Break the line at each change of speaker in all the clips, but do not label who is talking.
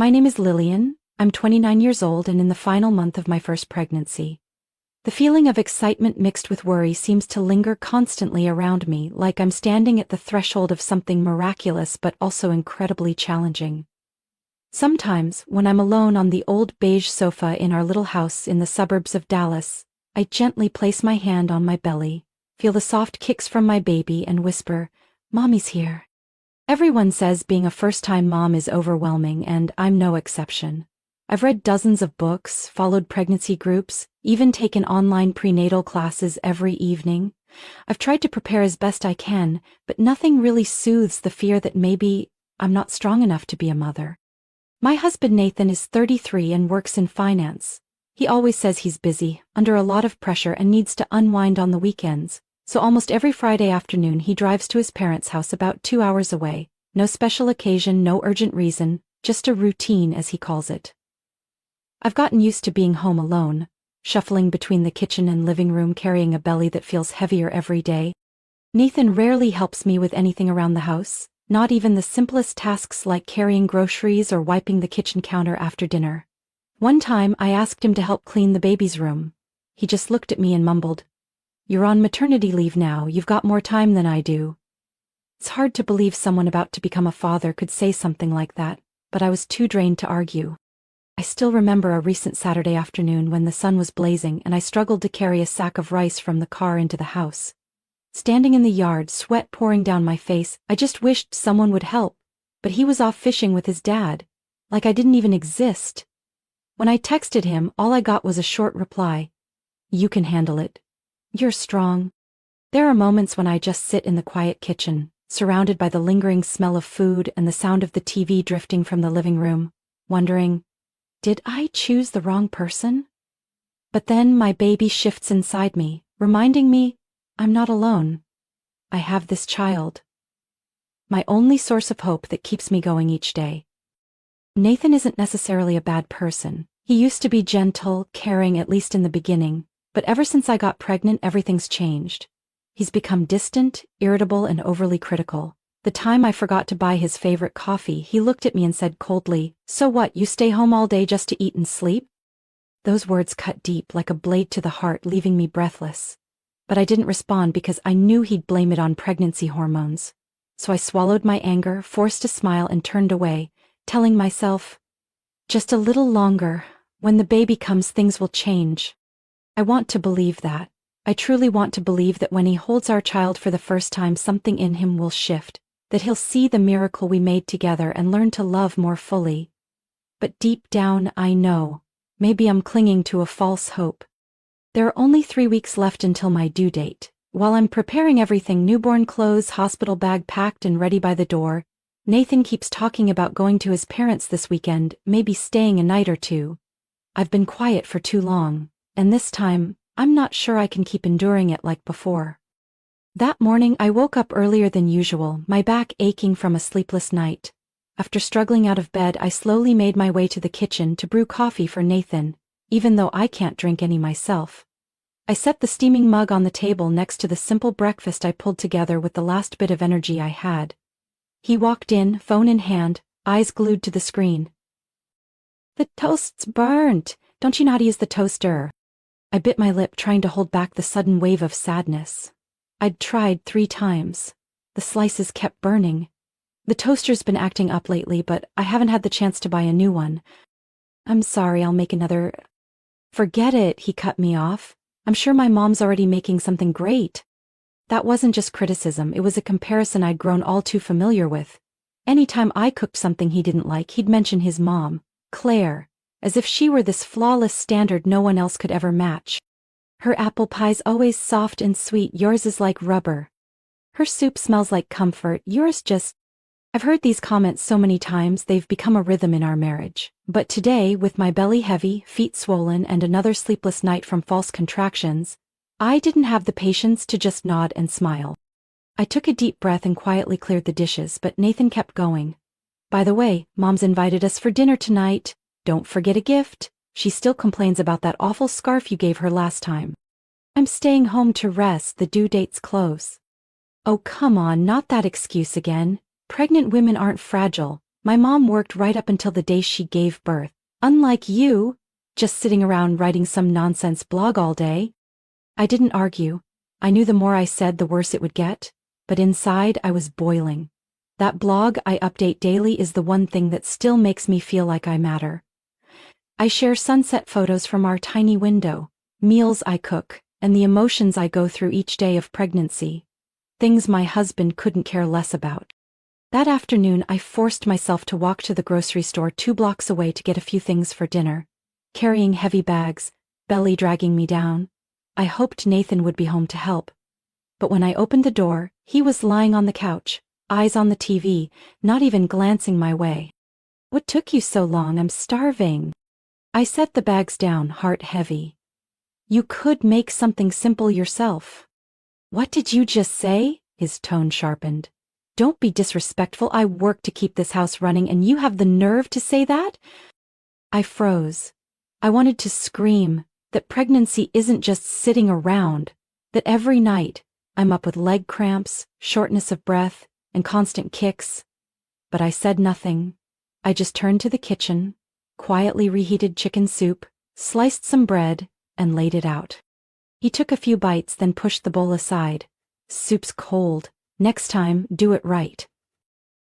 My name is Lillian, I'm 29 years old and in the final month of my first pregnancy. The feeling of excitement mixed with worry seems to linger constantly around me, like I'm standing at the threshold of something miraculous but also incredibly challenging. Sometimes, when I'm alone on the old beige sofa in our little house in the suburbs of Dallas, I gently place my hand on my belly, feel the soft kicks from my baby and whisper, "Mommy's here." Everyone says being a first-time mom is overwhelming, and I'm no exception. I've read dozens of books, followed pregnancy groups, even taken online prenatal classes every evening. I've tried to prepare as best I can, but nothing really soothes the fear that maybe I'm not strong enough to be a mother. My husband Nathan is 33 and works in finance. He always says he's busy, under a lot of pressure and needs to unwind on the weekends. So almost every Friday afternoon he drives to his parents' house about 2 hours away. No special occasion, no urgent reason, just a routine as he calls it. I've gotten used to being home alone, shuffling between the kitchen and living room carrying a belly that feels heavier every day. Nathan rarely helps me with anything around the house, not even the simplest tasks like carrying groceries or wiping the kitchen counter after dinner. One time I asked him to help clean the baby's room. He just looked at me and mumbled, "You're on maternity leave now, you've got more time than I do." It's hard to believe someone about to become a father could say something like that, but I was too drained to argue. I still remember a recent Saturday afternoon when the sun was blazing and I struggled to carry a sack of rice from the car into the house. Standing in the yard, sweat pouring down my face, I just wished someone would help, but he was off fishing with his dad, like I didn't even exist. When I texted him, all I got was a short reply, "You can handle it. You're strong." There are moments when I just sit in the quiet kitchen, surrounded by the lingering smell of food and the sound of the TV drifting from the living room, wondering, did I choose the wrong person? But then my baby shifts inside me, reminding me, I'm not alone. I have this child. My only source of hope that keeps me going each day. Nathan isn't necessarily a bad person. He used to be gentle, caring, at least in the beginning. But ever since I got pregnant, everything's changed. He's become distant, irritable, and overly critical. The time I forgot to buy his favorite coffee, he looked at me and said coldly, "So what, you stay home all day just to eat and sleep?" Those words cut deep like a blade to the heart, leaving me breathless. But I didn't respond because I knew he'd blame it on pregnancy hormones. So I swallowed my anger, forced a smile, and turned away, telling myself, just a little longer. When the baby comes, things will change. I want to believe that. I truly want to believe that when he holds our child for the first time, something in him will shift, that he'll see the miracle we made together and learn to love more fully. But deep down, I know, maybe I'm clinging to a false hope. There are only 3 weeks left until my due date. While I'm preparing everything, newborn clothes, hospital bag packed and ready by the door, Nathan keeps talking about going to his parents this weekend, maybe staying a night or two. I've been quiet for too long, and this time, I'm not sure I can keep enduring it like before. That morning I woke up earlier than usual, my back aching from a sleepless night. After struggling out of bed, I slowly made my way to the kitchen to brew coffee for Nathan, even though I can't drink any myself. I set the steaming mug on the table next to the simple breakfast I pulled together with the last bit of energy I had. He walked in, phone in hand, eyes glued to the screen. "The toast's burnt. Don't you know how to use the toaster?" I bit my lip, trying to hold back the sudden wave of sadness. I'd tried 3 times. The slices kept burning. The toaster's been acting up lately, but I haven't had the chance to buy a new one. "I'm sorry, I'll make another." "Forget it," he cut me off. "I'm sure my mom's already making something great." That wasn't just criticism, it was a comparison I'd grown all too familiar with. Anytime I cooked something he didn't like, he'd mention his mom, Claire, as if she were this flawless standard no one else could ever match. "Her apple pie's always soft and sweet, yours is like rubber. Her soup smells like comfort, yours just..." I've heard these comments so many times they've become a rhythm in our marriage. But today, with my belly heavy, feet swollen, and another sleepless night from false contractions, I didn't have the patience to just nod and smile. I took a deep breath and quietly cleared the dishes, but Nathan kept going. "By the way, Mom's invited us for dinner tonight. Don't forget a gift. She still complains about that awful scarf you gave her last time." "I'm staying home to rest, the due date's close." "Oh, come on, not that excuse again. Pregnant women aren't fragile. My mom worked right up until the day she gave birth. Unlike you, just sitting around writing some nonsense blog all day. I didn't argue. I knew the more I said, the worse it would get. But inside, I was boiling. That blog I update daily is the one thing that still makes me feel like I matter. I share sunset photos from our tiny window, meals I cook, and the emotions I go through each day of pregnancy. Things my husband couldn't care less about. That afternoon, I forced myself to walk to the grocery store 2 blocks away to get a few things for dinner. Carrying heavy bags, belly dragging me down. I hoped Nathan would be home to help. But when I opened the door, he was lying on the couch, eyes on the TV, not even glancing my way. "What took you so long? I'm starving." I set the bags down, heart heavy. "You could make something simple yourself." "What did you just say?" His tone sharpened. "Don't be disrespectful. I work to keep this house running and you have the nerve to say that?" I froze. I wanted to scream that pregnancy isn't just sitting around, that every night I'm up with leg cramps, shortness of breath, and constant kicks. But I said nothing. I just turned to the kitchen, quietly reheated chicken soup, sliced some bread, and laid it out. He took a few bites, then pushed the bowl aside. "Soup's cold. Next time, do it right."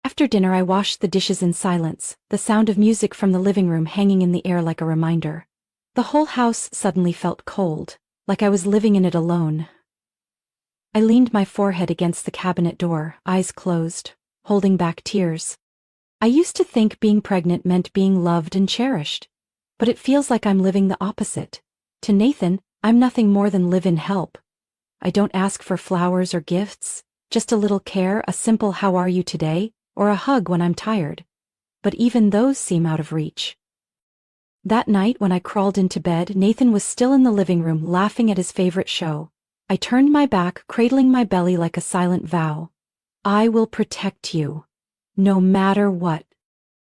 After dinner, I washed the dishes in silence, the sound of music from the living room hanging in the air like a reminder. The whole house suddenly felt cold, like I was living in it alone. I leaned my forehead against the cabinet door, eyes closed, holding back tears. I used to think being pregnant meant being loved and cherished. But it feels like I'm living the opposite. To Nathan, I'm nothing more than live-in help. I don't ask for flowers or gifts, just a little care, a simple "how are you today?" or a hug when I'm tired. But even those seem out of reach. That night when I crawled into bed, Nathan was still in the living room laughing at his favorite show. I turned my back, cradling my belly like a silent vow. I will protect you, no matter what.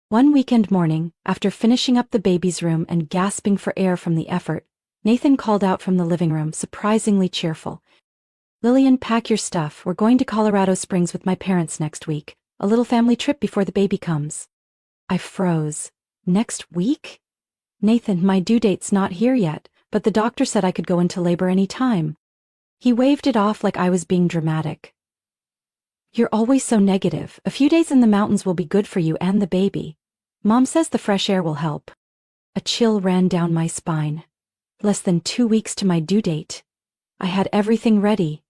One weekend morning, after finishing up the baby's room and gasping for air from the effort, Nathan called out from the living room, surprisingly cheerful. "Lillian, pack your stuff. We're going to Colorado Springs with my parents next week. A little family trip before the baby comes." I froze. Next week? "Nathan, my due date's not here yet, but the doctor said I could go into labor any time." He waved it off like I was being dramatic. "You're always so negative. A few days in the mountains will be good for you and the baby. Mom says the fresh air will help." A chill ran down my spine. Less than 2 weeks to my due date. I had everything ready.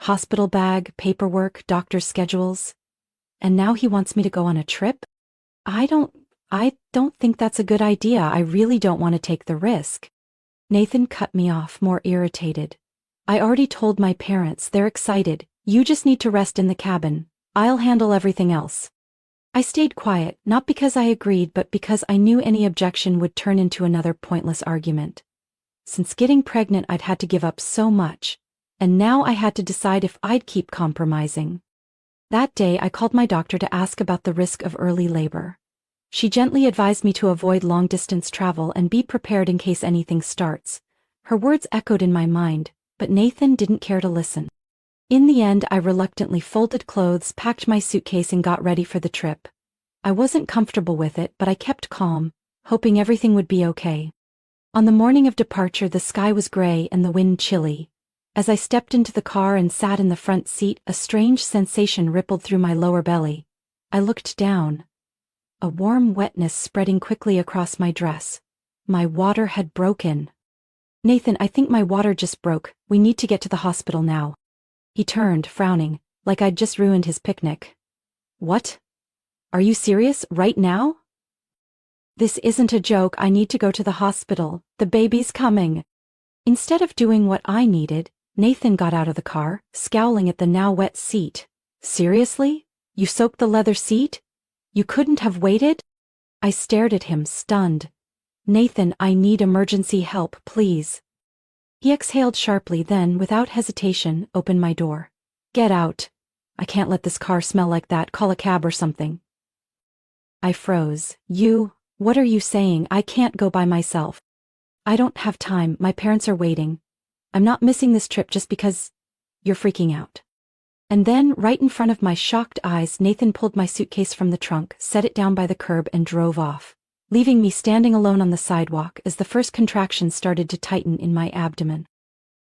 Hospital bag, paperwork, doctor's schedules. And now he wants me to go on a trip? I don't think that's a good idea. I really don't want to take the risk. Nathan cut me off, more irritated. "I already told my parents. They're excited. You just need to rest in the cabin. I'll handle everything else." I stayed quiet, not because I agreed, but because I knew any objection would turn into another pointless argument. Since getting pregnant, I'd had to give up so much, and now I had to decide if I'd keep compromising. That day, I called my doctor to ask about the risk of early labor. She gently advised me to avoid long-distance travel and be prepared in case anything starts. Her words echoed in my mind, but Nathan didn't care to listen. In the end, I reluctantly folded clothes, packed my suitcase, and got ready for the trip. I wasn't comfortable with it, but I kept calm, hoping everything would be okay. On the morning of departure, the sky was gray and the wind chilly. As I stepped into the car and sat in the front seat, a strange sensation rippled through my lower belly. I looked down. A warm wetness spreading quickly across my dress. My water had broken. "Nathan, I think my water just broke. We need to get to the hospital now." He turned, frowning, like I'd just ruined his picnic. "What? Are you serious, right now?" "This isn't a joke. I need to go to the hospital. The baby's coming." Instead of doing what I needed, Nathan got out of the car, scowling at the now wet seat. "Seriously? You soaked the leather seat? You couldn't have waited?" I stared at him, stunned. "Nathan, I need emergency help, please." He exhaled sharply, then, without hesitation, opened my door. "Get out. I can't let this car smell like that. Call a cab or something." I froze. What are you saying? I can't go by myself." "I don't have time. My parents are waiting. I'm not missing this trip just because you're freaking out." And then, right in front of my shocked eyes, Nathan pulled my suitcase from the trunk, set it down by the curb and drove off, leaving me standing alone on the sidewalk as the first contractions started to tighten in my abdomen.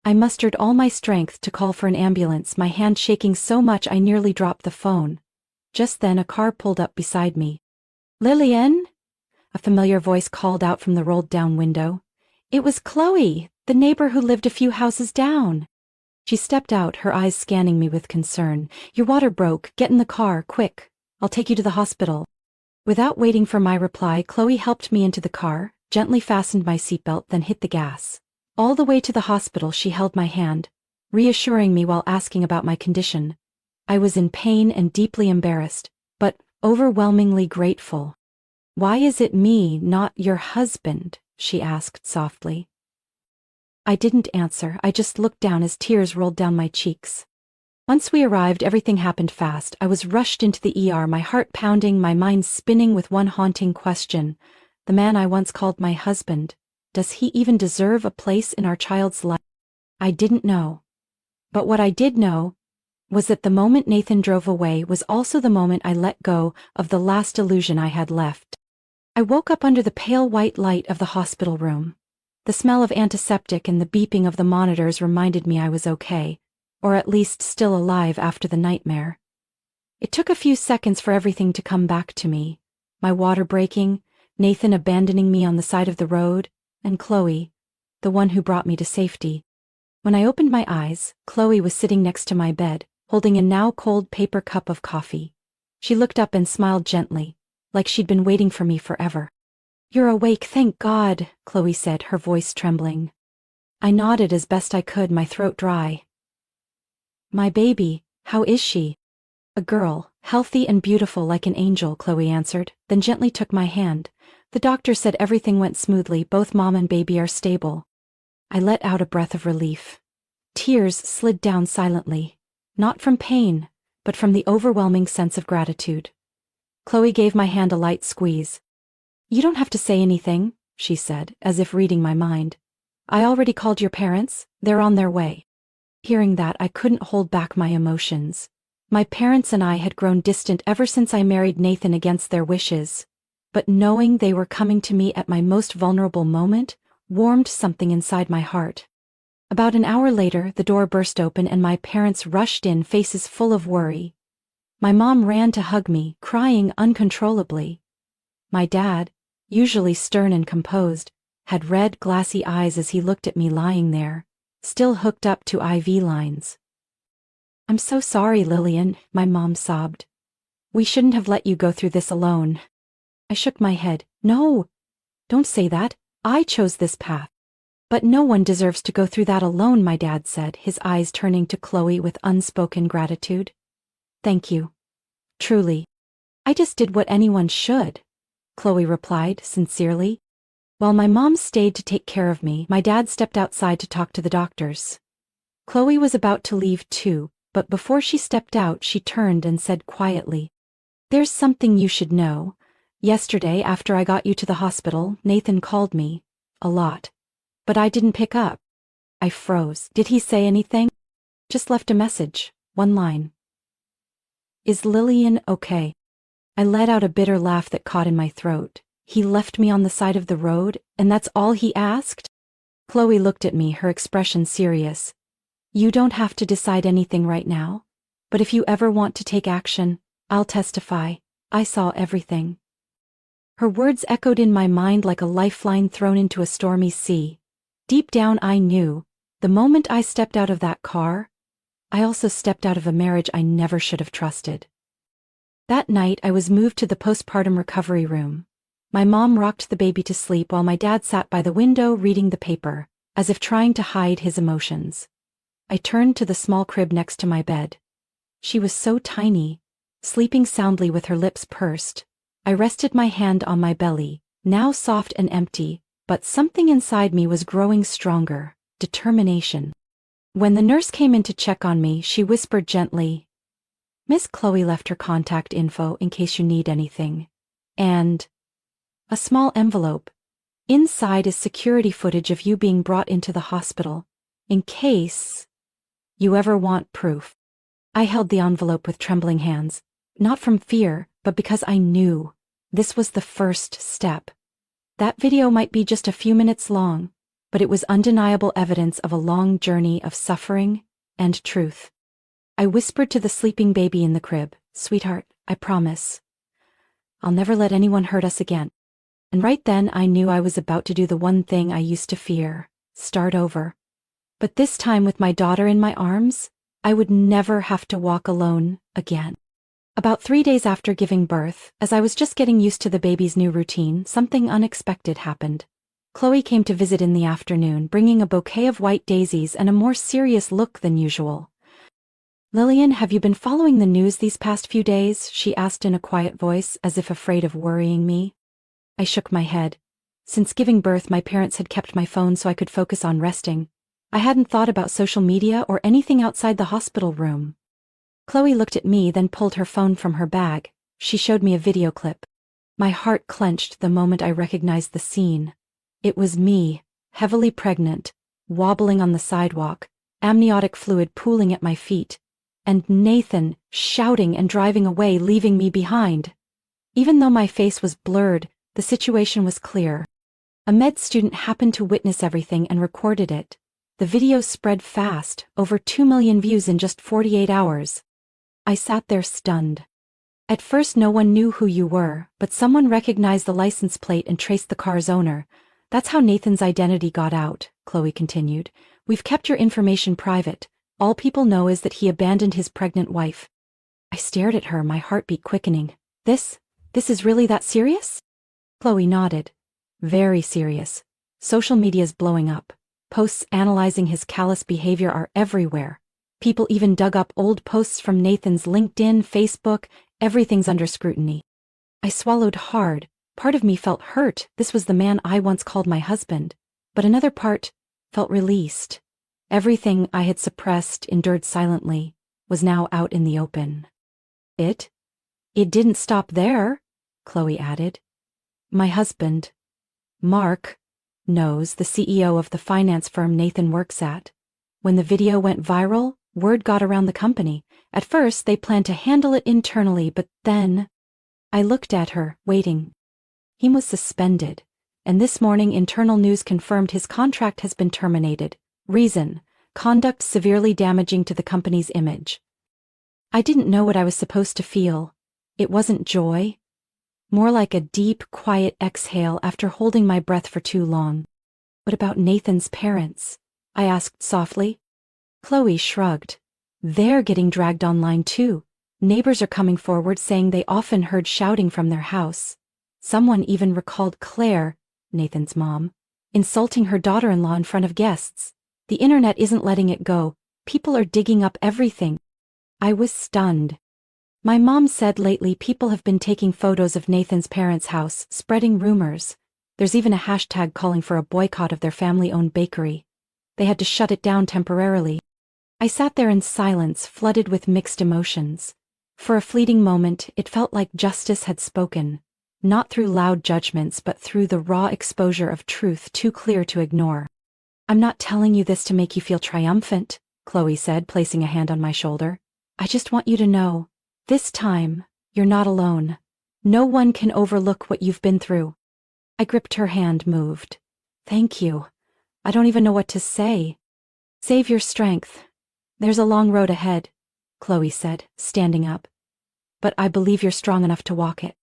I mustered all my strength to call for an ambulance, my hand shaking so much I nearly dropped the phone. Just then a car pulled up beside me. "Lillian?" A familiar voice called out from the rolled-down window. It was Chloe, the neighbor who lived a few houses down. She stepped out, her eyes scanning me with concern. "Your water broke. Get in the car, quick. I'll take you to the hospital." Without waiting for my reply, Chloe helped me into the car, gently fastened my seatbelt, then hit the gas. All the way to the hospital she held my hand, reassuring me while asking about my condition. I was in pain and deeply embarrassed, but overwhelmingly grateful. "Why is it me, not your husband?" she asked softly. I didn't answer, I just looked down as tears rolled down my cheeks. Once we arrived, everything happened fast. I was rushed into the ER, my heart pounding, my mind spinning with one haunting question. The man I once called my husband, does he even deserve a place in our child's life? I didn't know. But what I did know was that the moment Nathan drove away was also the moment I let go of the last illusion I had left. I woke up under the pale white light of the hospital room. The smell of antiseptic and the beeping of the monitors reminded me I was okay, or at least still alive after the nightmare. It took a few seconds for everything to come back to me. My water breaking, Nathan abandoning me on the side of the road, and Chloe, the one who brought me to safety. When I opened my eyes, Chloe was sitting next to my bed, holding a now cold paper cup of coffee. She looked up and smiled gently, like she'd been waiting for me forever. "You're awake, thank God," Chloe said, her voice trembling. I nodded as best I could, my throat dry. "My baby, how is she?" "A girl, healthy and beautiful like an angel," Chloe answered, then gently took my hand. "The doctor said everything went smoothly, both mom and baby are stable." I let out a breath of relief. Tears slid down silently, not from pain, but from the overwhelming sense of gratitude. Chloe gave my hand a light squeeze. "You don't have to say anything," she said, as if reading my mind. "I already called your parents, they're on their way." Hearing that, I couldn't hold back my emotions. My parents and I had grown distant ever since I married Nathan against their wishes, but knowing they were coming to me at my most vulnerable moment warmed something inside my heart. About an hour later, the door burst open and my parents rushed in, faces full of worry. My mom ran to hug me, crying uncontrollably. My dad, usually stern and composed, had red, glassy eyes as he looked at me lying there, still hooked up to IV lines. "I'm so sorry, Lillian," my mom sobbed. "We shouldn't have let you go through this alone." I shook my head. "No, don't say that. I chose this path." "But no one deserves to go through that alone," my dad said, his eyes turning to Chloe with unspoken gratitude. "Thank you. Truly. I just did what anyone should," Chloe replied sincerely. While my mom stayed to take care of me, my dad stepped outside to talk to the doctors. Chloe was about to leave too, but before she stepped out, she turned and said quietly, "There's something you should know. Yesterday, after I got you to the hospital, Nathan called me. A lot. But I didn't pick up." I froze. "Did he say anything?" "Just left a message. One line. Is Lillian okay?" I let out a bitter laugh that caught in my throat. "He left me on the side of the road, and that's all he asked?" Chloe looked at me, her expression serious. "You don't have to decide anything right now, but if you ever want to take action, I'll testify. I saw everything." Her words echoed in my mind like a lifeline thrown into a stormy sea. Deep down I knew, the moment I stepped out of that car, I also stepped out of a marriage I never should have trusted. That night I was moved to the postpartum recovery room. My mom rocked the baby to sleep while my dad sat by the window reading the paper, as if trying to hide his emotions. I turned to the small crib next to my bed. She was so tiny, sleeping soundly with her lips pursed. I rested my hand on my belly, now soft and empty, but something inside me was growing stronger, determination. When the nurse came in to check on me, she whispered gently, "Miss Chloe left her contact info in case you need anything. And a small envelope. Inside is security footage of you being brought into the hospital, in case you ever want proof." I held the envelope with trembling hands, not from fear, but because I knew this was the first step. That video might be just a few minutes long, but it was undeniable evidence of a long journey of suffering and truth. I whispered to the sleeping baby in the crib, "Sweetheart, I promise. I'll never let anyone hurt us again." And right then I knew I was about to do the one thing I used to fear, start over. But this time with my daughter in my arms, I would never have to walk alone again. About 3 days after giving birth, as I was just getting used to the baby's new routine, something unexpected happened. Chloe came to visit in the afternoon, bringing a bouquet of white daisies and a more serious look than usual. "Lillian, have you been following the news these past few days?" she asked in a quiet voice, as if afraid of worrying me. I shook my head. Since giving birth, my parents had kept my phone so I could focus on resting. I hadn't thought about social media or anything outside the hospital room. Chloe looked at me, then pulled her phone from her bag. She showed me a video clip. My heart clenched the moment I recognized the scene. It was me, heavily pregnant, wobbling on the sidewalk, amniotic fluid pooling at my feet, and Nathan shouting and driving away, leaving me behind. Even though my face was blurred, the situation was clear. A med student happened to witness everything and recorded it. The video spread fast, over 2 million views in just 48 hours. I sat there stunned. At first no one knew who you were, but someone recognized the license plate and traced the car's owner. "That's how Nathan's identity got out," Chloe continued. "We've kept your information private. All people know is that he abandoned his pregnant wife." I stared at her, my heartbeat quickening. This is really that serious?" Chloe nodded. "Very serious. Social media's blowing up. Posts analyzing his callous behavior are everywhere. People even dug up old posts from Nathan's LinkedIn, Facebook, everything's under scrutiny." I swallowed hard. Part of me felt hurt, this was the man I once called my husband. But another part felt released. Everything I had suppressed, endured silently, was now out in the open. It didn't stop there," Chloe added. "My husband, Mark, knows, the CEO of the finance firm Nathan works at. When the video went viral, word got around the company. At first, they planned to handle it internally, but then..." I looked at her, waiting. "He was suspended, and this morning internal news confirmed his contract has been terminated. Reason: conduct severely damaging to the company's image." I didn't know what I was supposed to feel. It wasn't joy. More like a deep, quiet exhale after holding my breath for too long. "What about Nathan's parents?" I asked softly. Chloe shrugged. "They're getting dragged online too. Neighbors are coming forward saying they often heard shouting from their house. Someone even recalled Claire, Nathan's mom, insulting her daughter-in-law in front of guests. The internet isn't letting it go. People are digging up everything." I was stunned. My mom said lately people have been taking photos of Nathan's parents' house, spreading rumors. There's even a hashtag calling for a boycott of their family-owned bakery. They had to shut it down temporarily. I sat there in silence, flooded with mixed emotions. For a fleeting moment, it felt like justice had spoken, not through loud judgments but through the raw exposure of truth too clear to ignore. "I'm not telling you this to make you feel triumphant," Chloe said, placing a hand on my shoulder. "I just want you to know, this time, you're not alone. No one can overlook what you've been through." I gripped her hand, moved. "Thank you. I don't even know what to say." "Save your strength. There's a long road ahead," Chloe said, standing up. "But I believe you're strong enough to walk it."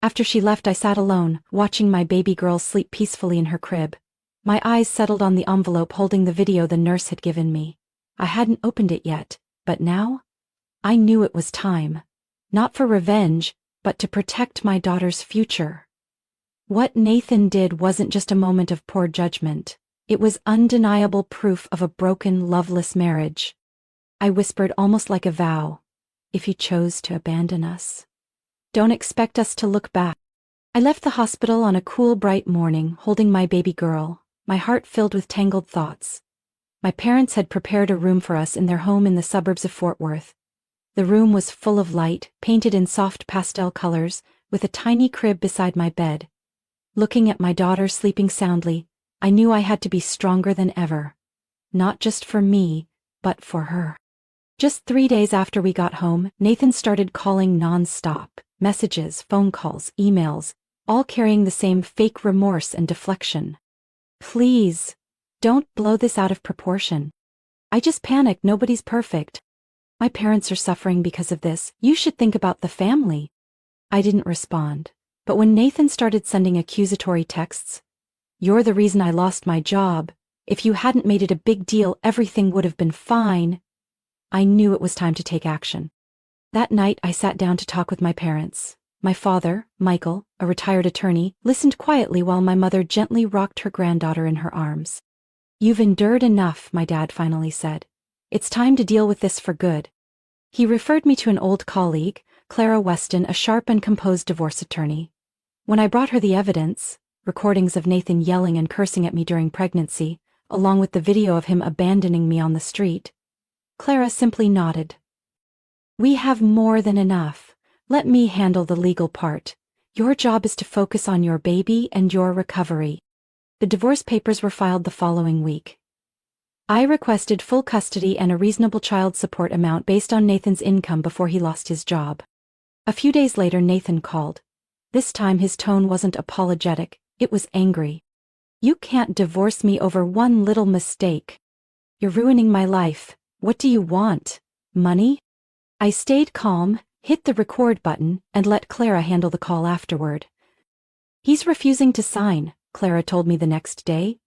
After she left, I sat alone, watching my baby girl sleep peacefully in her crib. My eyes settled on the envelope holding the video the nurse had given me. I hadn't opened it yet, but now I knew it was time. Not for revenge, but to protect my daughter's future. What Nathan did wasn't just a moment of poor judgment. It was undeniable proof of a broken, loveless marriage. I whispered almost like a vow, "If he chose to abandon us, don't expect us to look back." I left the hospital on a cool, bright morning, holding my baby girl, my heart filled with tangled thoughts. My parents had prepared a room for us in their home in the suburbs of Fort Worth. The room was full of light, painted in soft pastel colors, with a tiny crib beside my bed. Looking at my daughter sleeping soundly, I knew I had to be stronger than ever. Not just for me, but for her. Just 3 days after we got home, Nathan started calling non-stop. Messages, phone calls, emails, all carrying the same fake remorse and deflection. Please, don't blow this out of proportion. I just panicked, nobody's perfect. My parents are suffering because of this, you should think about the family. I didn't respond, but when Nathan started sending accusatory texts, "You're the reason I lost my job. If you hadn't made it a big deal, everything would have been fine," I knew it was time to take action. That night I sat down to talk with my parents. My father, Michael, a retired attorney, listened quietly while my mother gently rocked her granddaughter in her arms. "You've endured enough," my dad finally said. "It's time to deal with this for good." He referred me to an old colleague, Clara Weston, a sharp and composed divorce attorney. When I brought her the evidence, recordings of Nathan yelling and cursing at me during pregnancy, along with the video of him abandoning me on the street, Clara simply nodded. "We have more than enough. Let me handle the legal part. Your job is to focus on your baby and your recovery." The divorce papers were filed the following week. I requested full custody and a reasonable child support amount based on Nathan's income before he lost his job. A few days later, Nathan called. This time his tone wasn't apologetic, it was angry. "You can't divorce me over one little mistake. You're ruining my life. What do you want? Money?" I stayed calm, hit the record button, and let Clara handle the call afterward. "He's refusing to sign," Clara told me the next day.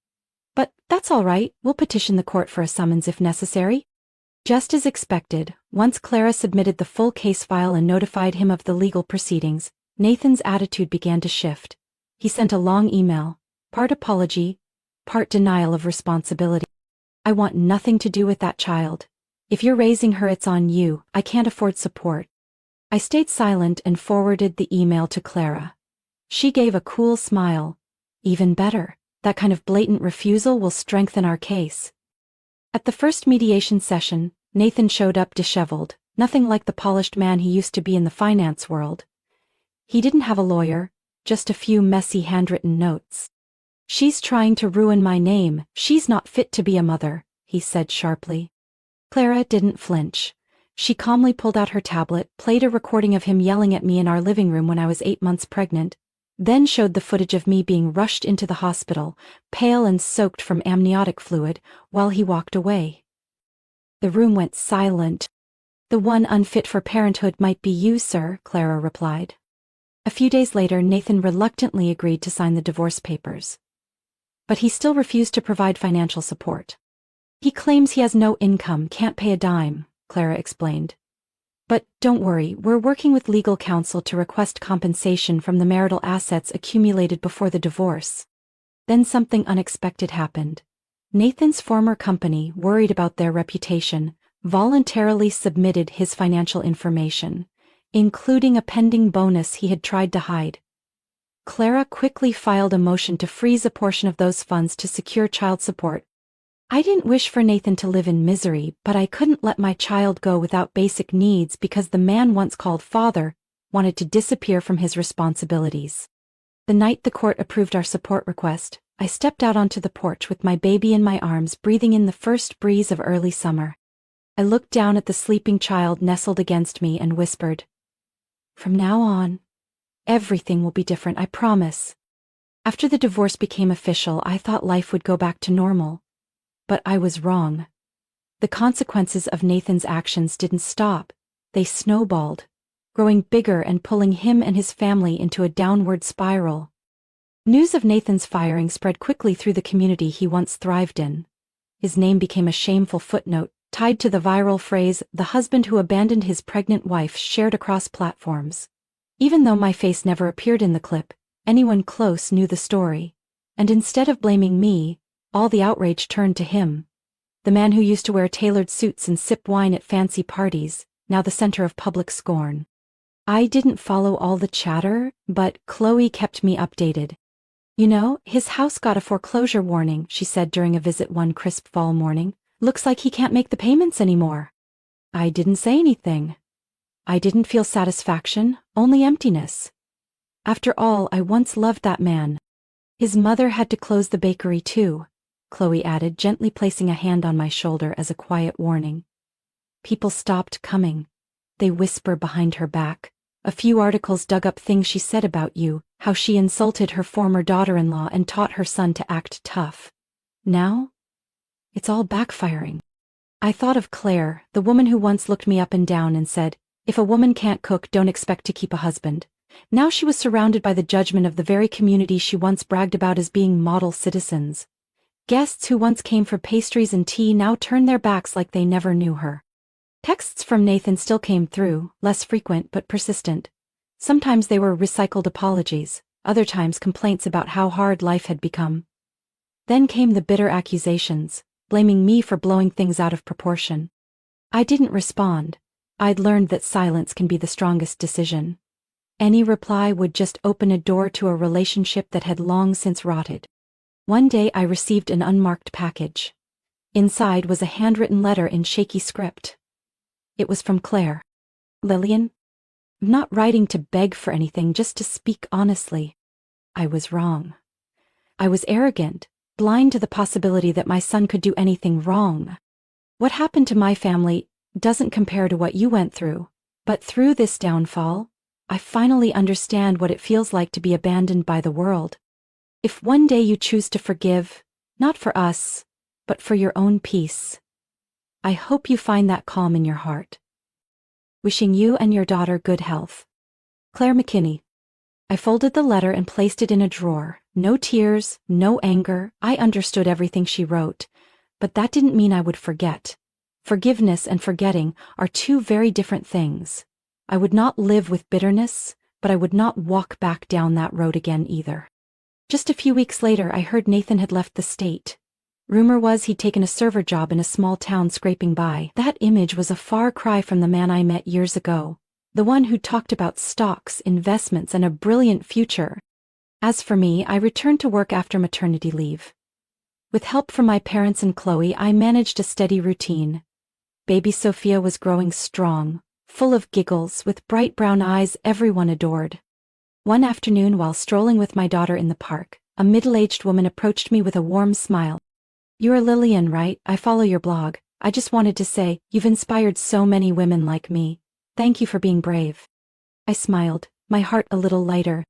"But that's all right, we'll petition the court for a summons if necessary." Just as expected, once Clara submitted the full case file and notified him of the legal proceedings, Nathan's attitude began to shift. He sent a long email, part apology, part denial of responsibility. "I want nothing to do with that child. If you're raising her, it's on you. I can't afford support." I stayed silent and forwarded the email to Clara. She gave a cool smile. "Even better. That kind of blatant refusal will strengthen our case." At the first mediation session, Nathan showed up disheveled, nothing like the polished man he used to be in the finance world. He didn't have a lawyer, just a few messy handwritten notes. "She's trying to ruin my name. She's not fit to be a mother," he said sharply. Clara didn't flinch. She calmly pulled out her tablet, played a recording of him yelling at me in our living room when I was 8 months pregnant, then showed the footage of me being rushed into the hospital, pale and soaked from amniotic fluid, while he walked away. The room went silent. "The one unfit for parenthood might be you, sir," Clara replied. A few days later, Nathan reluctantly agreed to sign the divorce papers. But he still refused to provide financial support. "He claims he has no income, can't pay a dime," Clara explained. "But don't worry, we're working with legal counsel to request compensation from the marital assets accumulated before the divorce." Then something unexpected happened. Nathan's former company, worried about their reputation, voluntarily submitted his financial information, including a pending bonus he had tried to hide. Clara quickly filed a motion to freeze a portion of those funds to secure child support. I didn't wish for Nathan to live in misery, but I couldn't let my child go without basic needs because the man once called father wanted to disappear from his responsibilities. The night the court approved our support request, I stepped out onto the porch with my baby in my arms, breathing in the first breeze of early summer. I looked down at the sleeping child nestled against me and whispered, "From now on, everything will be different, I promise." After the divorce became official, I thought life would go back to normal. But I was wrong. The consequences of Nathan's actions didn't stop. They snowballed, growing bigger and pulling him and his family into a downward spiral. News of Nathan's firing spread quickly through the community he once thrived in. His name became a shameful footnote, tied to the viral phrase, "the husband who abandoned his pregnant wife," shared across platforms. Even though my face never appeared in the clip, anyone close knew the story. And instead of blaming me, all the outrage turned to him. The man who used to wear tailored suits and sip wine at fancy parties, now the center of public scorn. I didn't follow all the chatter, but Chloe kept me updated. "You know, his house got a foreclosure warning," she said during a visit one crisp fall morning. "Looks like he can't make the payments anymore." I didn't say anything. I didn't feel satisfaction, only emptiness. After all, I once loved that man. "His mother had to close the bakery too," Chloe added, gently placing a hand on my shoulder as a quiet warning. People stopped coming. They whisper behind her back. A few articles dug up things she said about you, how she insulted her former daughter-in-law and taught her son to act tough. Now? It's all backfiring. I thought of Claire, the woman who once looked me up and down and said, "If a woman can't cook, don't expect to keep a husband." Now she was surrounded by the judgment of the very community she once bragged about as being model citizens. Guests who once came for pastries and tea now turned their backs like they never knew her. Texts from Nathan still came through, less frequent but persistent. Sometimes they were recycled apologies, other times complaints about how hard life had become. Then came the bitter accusations, blaming me for blowing things out of proportion. I didn't respond. I'd learned that silence can be the strongest decision. Any reply would just open a door to a relationship that had long since rotted. One day I received an unmarked package. Inside was a handwritten letter in shaky script. It was from Claire. "Lillian, I'm not writing to beg for anything, just to speak honestly. I was wrong. I was arrogant, blind to the possibility that my son could do anything wrong. What happened to my family doesn't compare to what you went through, but through this downfall, I finally understand what it feels like to be abandoned by the world. If one day you choose to forgive, not for us, but for your own peace, I hope you find that calm in your heart. Wishing you and your daughter good health. Claire McKinney." I folded the letter and placed it in a drawer. No tears, no anger. I understood everything she wrote, but that didn't mean I would forget. Forgiveness and forgetting are two very different things. I would not live with bitterness, but I would not walk back down that road again either. Just a few weeks later, I heard Nathan had left the state. Rumor was he'd taken a server job in a small town scraping by. That image was a far cry from the man I met years ago, the one who talked about stocks, investments, and a brilliant future. As for me, I returned to work after maternity leave. With help from my parents and Chloe, I managed a steady routine. Baby Sophia was growing strong, full of giggles, with bright brown eyes everyone adored. One afternoon, while strolling with my daughter in the park, a middle-aged woman approached me with a warm smile. "You're Lillian, right? I follow your blog. I just wanted to say, you've inspired so many women like me. Thank you for being brave." I smiled, my heart a little lighter.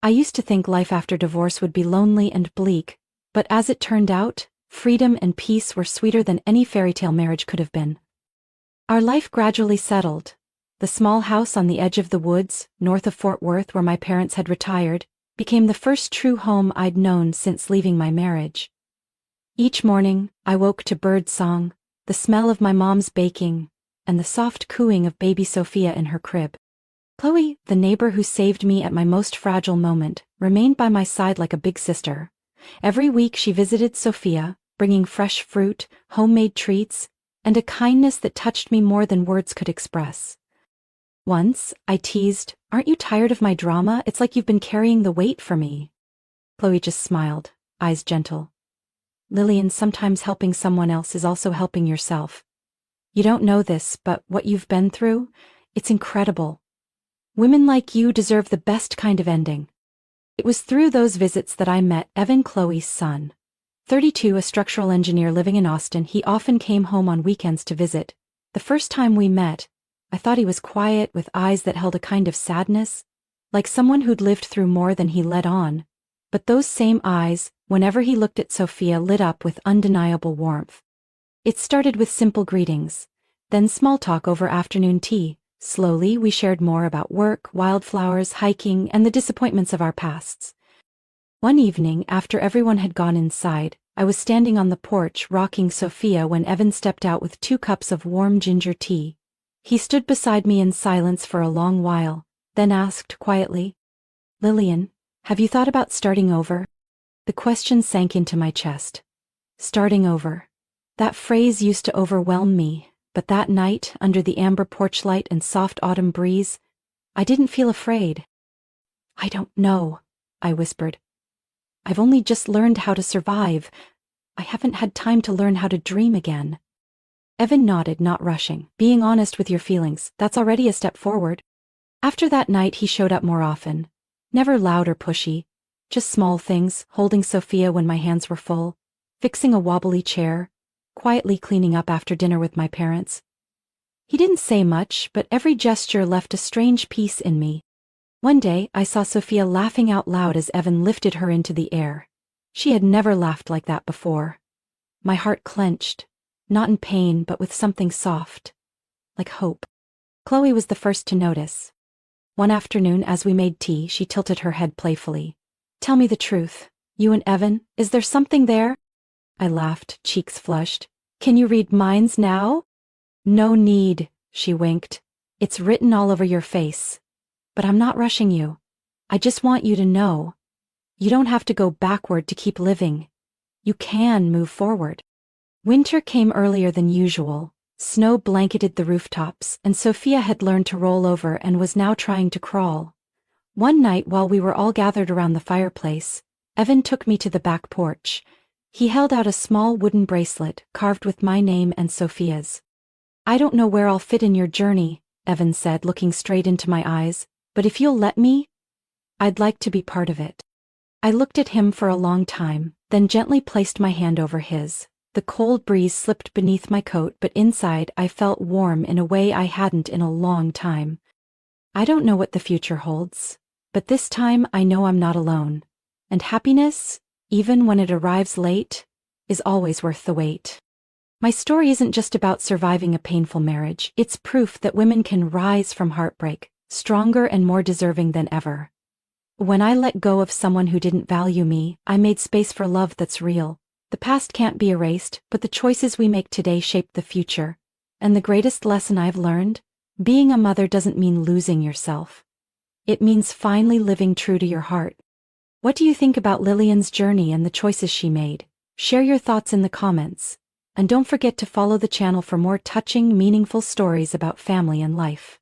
I used to think life after divorce would be lonely and bleak, but as it turned out, freedom and peace were sweeter than any fairy tale marriage could have been. Our life gradually settled. The small house on the edge of the woods, north of Fort Worth where my parents had retired, became the first true home I'd known since leaving my marriage. Each morning, I woke to bird song, the smell of my mom's baking, and the soft cooing of baby Sophia in her crib. Chloe, the neighbor who saved me at my most fragile moment, remained by my side like a big sister. Every week she visited Sophia, bringing fresh fruit, homemade treats, and a kindness that touched me more than words could express. Once, I teased, "Aren't you tired of my drama? It's like you've been carrying the weight for me." Chloe just smiled, eyes gentle. "Lillian, sometimes helping someone else is also helping yourself. You don't know this, but what you've been through, it's incredible. Women like you deserve the best kind of ending." It was through those visits that I met Evan, Chloe's son. 32, a structural engineer living in Austin. He often came home on weekends to visit. The first time we met, I thought he was quiet, with eyes that held a kind of sadness, like someone who'd lived through more than he let on. But those same eyes, whenever he looked at Sophia, lit up with undeniable warmth. It started with simple greetings, then small talk over afternoon tea. Slowly, we shared more about work, wildflowers, hiking, and the disappointments of our pasts. One evening, after everyone had gone inside, I was standing on the porch rocking Sophia when Evan stepped out with 2 cups of warm ginger tea. He stood beside me in silence for a long while, then asked quietly, "Lillian, have you thought about starting over?" The question sank into my chest. Starting over. That phrase used to overwhelm me, but that night, under the amber porch light and soft autumn breeze, I didn't feel afraid. "I don't know," I whispered. "I've only just learned how to survive. I haven't had time to learn how to dream again." Evan nodded, not rushing. "Being honest with your feelings, that's already a step forward." After that night, he showed up more often. Never loud or pushy, just small things, holding Sophia when my hands were full, fixing a wobbly chair, quietly cleaning up after dinner with my parents. He didn't say much, but every gesture left a strange peace in me. One day, I saw Sophia laughing out loud as Evan lifted her into the air. She had never laughed like that before. My heart clenched, not in pain but with something soft, like hope. Chloe was the first to notice. One afternoon as we made tea, she tilted her head playfully. "Tell me the truth. You and Evan, is there something there?" I laughed, cheeks flushed. "Can you read minds now?" "No need," she winked. "It's written all over your face. But I'm not rushing you. I just want you to know. You don't have to go backward to keep living. You can move forward." Winter came earlier than usual. Snow blanketed the rooftops, and Sophia had learned to roll over and was now trying to crawl. One night while we were all gathered around the fireplace, Evan took me to the back porch. He held out a small wooden bracelet carved with my name and Sophia's. "I don't know where I'll fit in your journey," Evan said, looking straight into my eyes, "but if you'll let me, I'd like to be part of it." I looked at him for a long time, then gently placed my hand over his. The cold breeze slipped beneath my coat, but inside I felt warm in a way I hadn't in a long time. I don't know what the future holds, but this time I know I'm not alone. And happiness, even when it arrives late, is always worth the wait. My story isn't just about surviving a painful marriage, it's proof that women can rise from heartbreak, stronger and more deserving than ever. When I let go of someone who didn't value me, I made space for love that's real. The past can't be erased, but the choices we make today shape the future. And the greatest lesson I've learned? Being a mother doesn't mean losing yourself. It means finally living true to your heart. What do you think about Lillian's journey and the choices she made? Share your thoughts in the comments. And don't forget to follow the channel for more touching, meaningful stories about family and life.